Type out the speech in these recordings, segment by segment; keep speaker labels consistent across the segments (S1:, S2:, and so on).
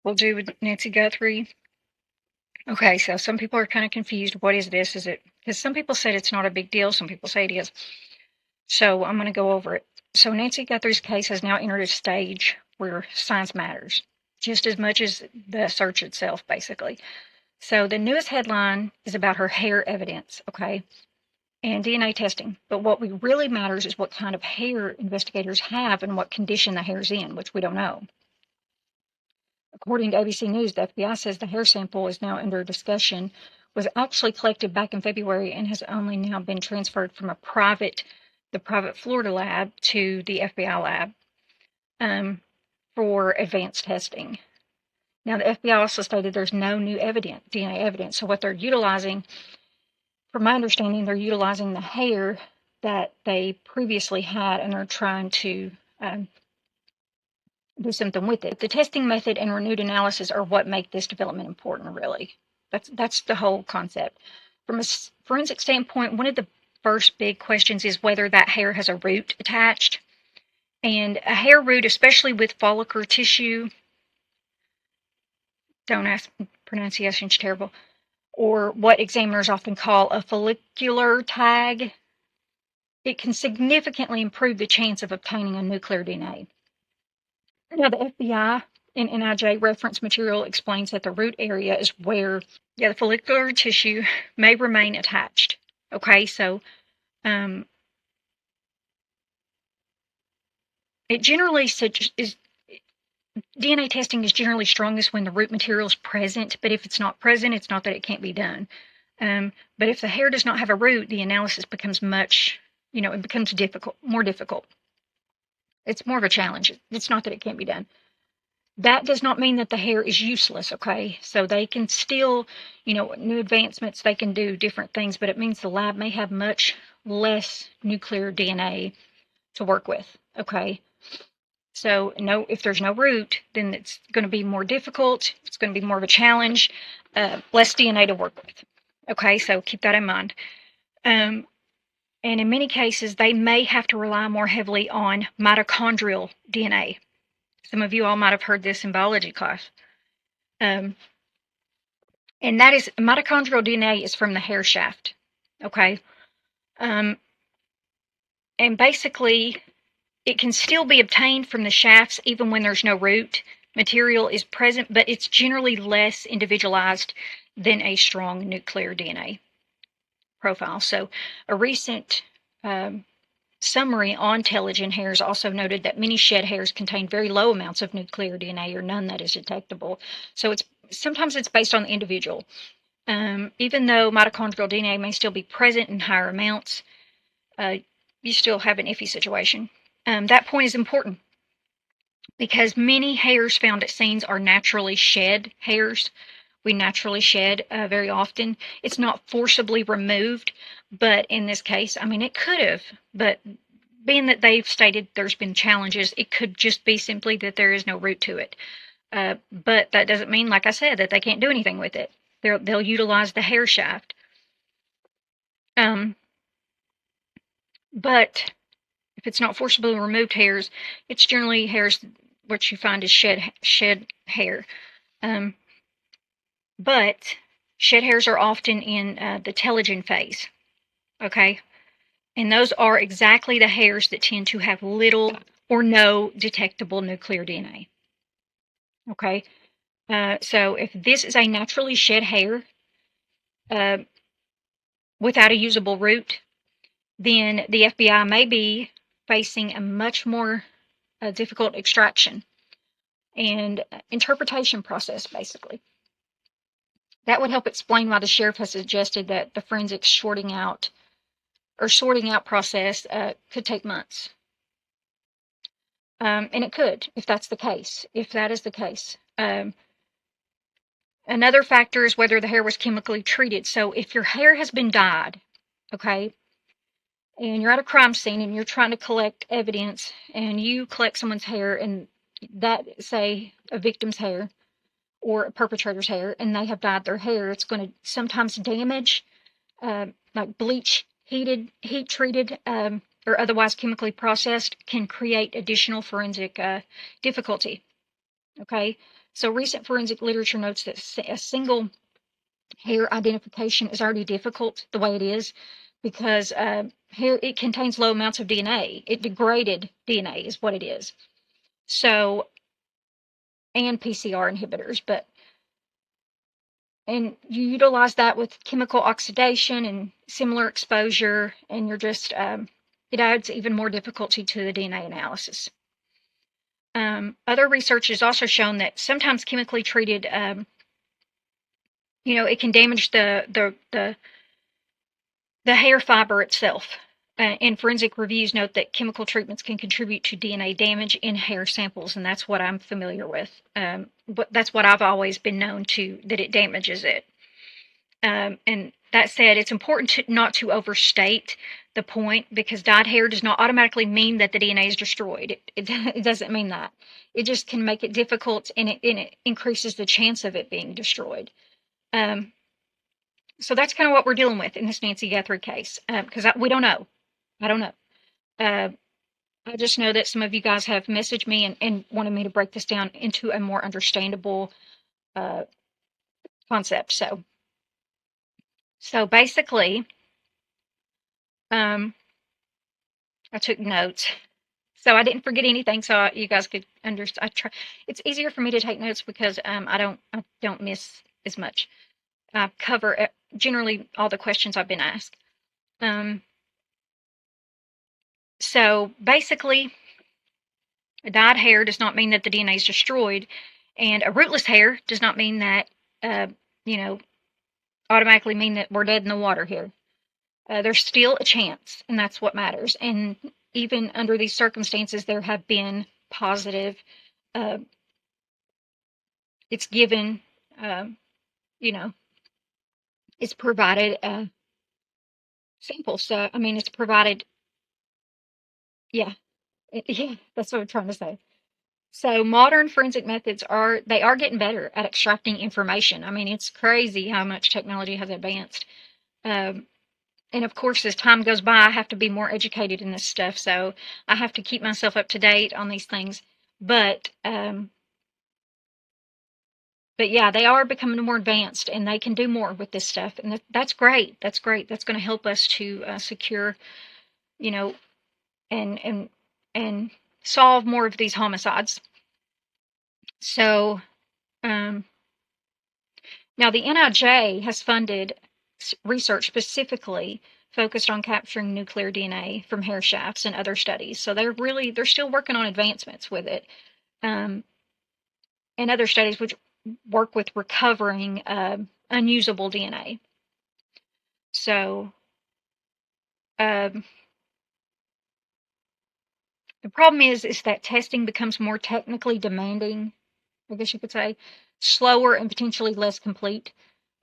S1: we'll do with Nancy Guthrie. Okay, so some people are kind of confused. What is this? Is it because some people said it's not a big deal, some people say it is. So I'm going to go over it. So Nancy Guthrie's case has now entered a stage where science matters just as much as the search itself, basically. So the newest headline is about her hair evidence, okay, and DNA testing. But what really matters is what kind of hair investigators have and what condition the hair's in, which we don't know. According to ABC News, the FBI says the hair sample is now under discussion, was actually collected back in February and has only now been transferred from the private Florida lab to the FBI lab for advanced testing. Now, the FBI also stated there's no new DNA evidence. So what they're utilizing, from my understanding, they're utilizing the hair that they previously had and they're trying to do something with it. The testing method and renewed analysis are what make this development important, really. That's the whole concept. From a forensic standpoint, one of the first big questions is whether that hair has a root attached. And a hair root, especially with follicular tissue, don't ask, pronunciation's terrible, or what examiners often call a follicular tag, it can significantly improve the chance of obtaining a nuclear DNA. Now, the FBI and NIJ reference material explains that the root area is where the follicular tissue may remain attached. Okay, so it generally is DNA testing is generally strongest when the root material is present, but if it's not present, it's not that it can't be done. But if the hair does not have a root, the analysis becomes it becomes more difficult. It's more of a challenge. It's not that it can't be done. That does not mean that the hair is useless, okay? So they can still, new advancements, they can do different things, but it means the lab may have much less nuclear DNA to work with, okay? So if there's no root, then it's going to be more difficult. It's going to be more of a challenge, less DNA to work with. Okay, so keep that in mind. And in many cases, they may have to rely more heavily on mitochondrial DNA. Some of you all might have heard this in biology class. And that is, mitochondrial DNA is from the hair shaft. Okay. And basically, it can still be obtained from the shafts even when there's no root material is present, but it's generally less individualized than a strong nuclear DNA profile. So a recent summary on telogen hairs also noted that many shed hairs contain very low amounts of nuclear DNA or none that is detectable. So sometimes it's based on the individual. Even though mitochondrial DNA may still be present in higher amounts, you still have an iffy situation. That point is important because many hairs found at scenes are naturally shed hairs. We naturally shed very often. It's not forcibly removed, but in this case, it could have, but being that they've stated there's been challenges, it could just be simply that there is no root to it. But that doesn't mean, like I said, that they can't do anything with it. They'll utilize the hair shaft. But if it's not forcibly removed hairs, it's generally hairs what you find is shed hair. But shed hairs are often in the telogen phase, okay? And those are exactly the hairs that tend to have little or no detectable nuclear DNA, okay? So if this is a naturally shed hair without a usable root, then the FBI may be facing a much more difficult extraction and interpretation process, basically. That would help explain why the sheriff has suggested that the forensic sorting out process could take months. And it could, if that's the case, if that is the case. Another factor is whether the hair was chemically treated. So if your hair has been dyed, okay, and you're at a crime scene and you're trying to collect evidence and you collect someone's hair and that, say, a victim's hair or a perpetrator's hair, and they have dyed their hair, it's going to sometimes damage, like bleach, heat treated, or otherwise chemically processed, can create additional forensic difficulty. Okay, so recent forensic literature notes that a single hair identification is already difficult the way it is because hair, it contains low amounts of DNA. It degraded DNA is what it is. So, and PCR inhibitors, but and you utilize that with chemical oxidation and similar exposure, and you're just it adds even more difficulty to the DNA analysis. Other research has also shown that sometimes chemically treated, it can damage the hair fiber itself. And forensic reviews note that chemical treatments can contribute to DNA damage in hair samples, and that's what I'm familiar with. But that's what I've always been known to, that it damages it. And that said, it's important not to overstate the point, because dyed hair does not automatically mean that the DNA is destroyed. It doesn't mean that. It just can make it difficult, and it increases the chance of it being destroyed. So that's kind of what we're dealing with in this Nancy Guthrie case, because we don't know. I don't know. Uh, I just know that some of you guys have messaged me and wanted me to break this down into a more understandable concept. So basically, I took notes, so I didn't forget anything. So you guys could understand. It's easier for me to take notes because I don't miss as much. I cover generally all the questions I've been asked. So basically, a dyed hair does not mean that the DNA is destroyed, and a rootless hair does not mean that, you know, automatically mean that we're dead in the water here. There's still a chance, and that's what matters. And even under these circumstances, there have been positive. Uh, it's given, you know, it's provided samples. So I mean, it's provided. Yeah, yeah, that's what I'm trying to say. So modern forensic methods are getting better at extracting information. I mean, it's crazy how much technology has advanced. Um, and of course, as time goes by, I have to be more educated in this stuff. So I have to keep myself up to date on these things. But but yeah, they are becoming more advanced, and they can do more with this stuff, and that's great. That's great. That's going to help us to secure, you know, and solve more of these homicides. So. Um, Now, the NIJ has funded research specifically focused on capturing nuclear DNA from hair shafts and other studies. So they're still working on advancements with it, um, and other studies which work with recovering unusable DNA. So um, the problem is that testing becomes more technically demanding, I guess you could say, slower and potentially less complete.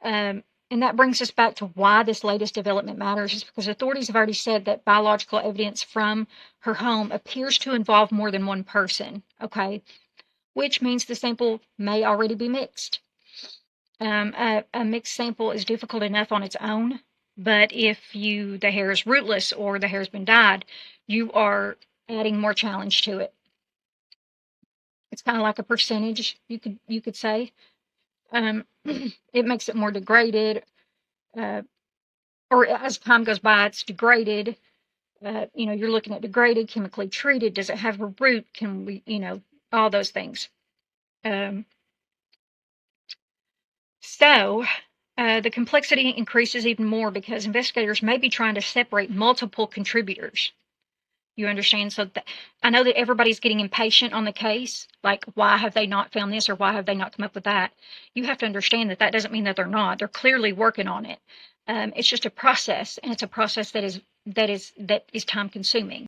S1: Um, and that brings us back to why this latest development matters, is because authorities have already said that biological evidence from her home appears to involve more than one person, okay? Which means the sample may already be mixed. A mixed sample is difficult enough on its own, but if the hair is rootless or the hair has been dyed, you are adding more challenge to it. It's kind of like a percentage, you could say. It makes it more degraded, uh, or as time goes by, it's degraded. You're looking at degraded, chemically treated. Does it have a root? Can we, all those things. Um, so the complexity increases even more because investigators may be trying to separate multiple contributors. You understand? So I know that everybody's getting impatient on the case. Like, why have they not found this, or why have they not come up with that? You have to understand that doesn't mean that they're not. They're clearly working on it. It's just a process, and it's a process that is time consuming.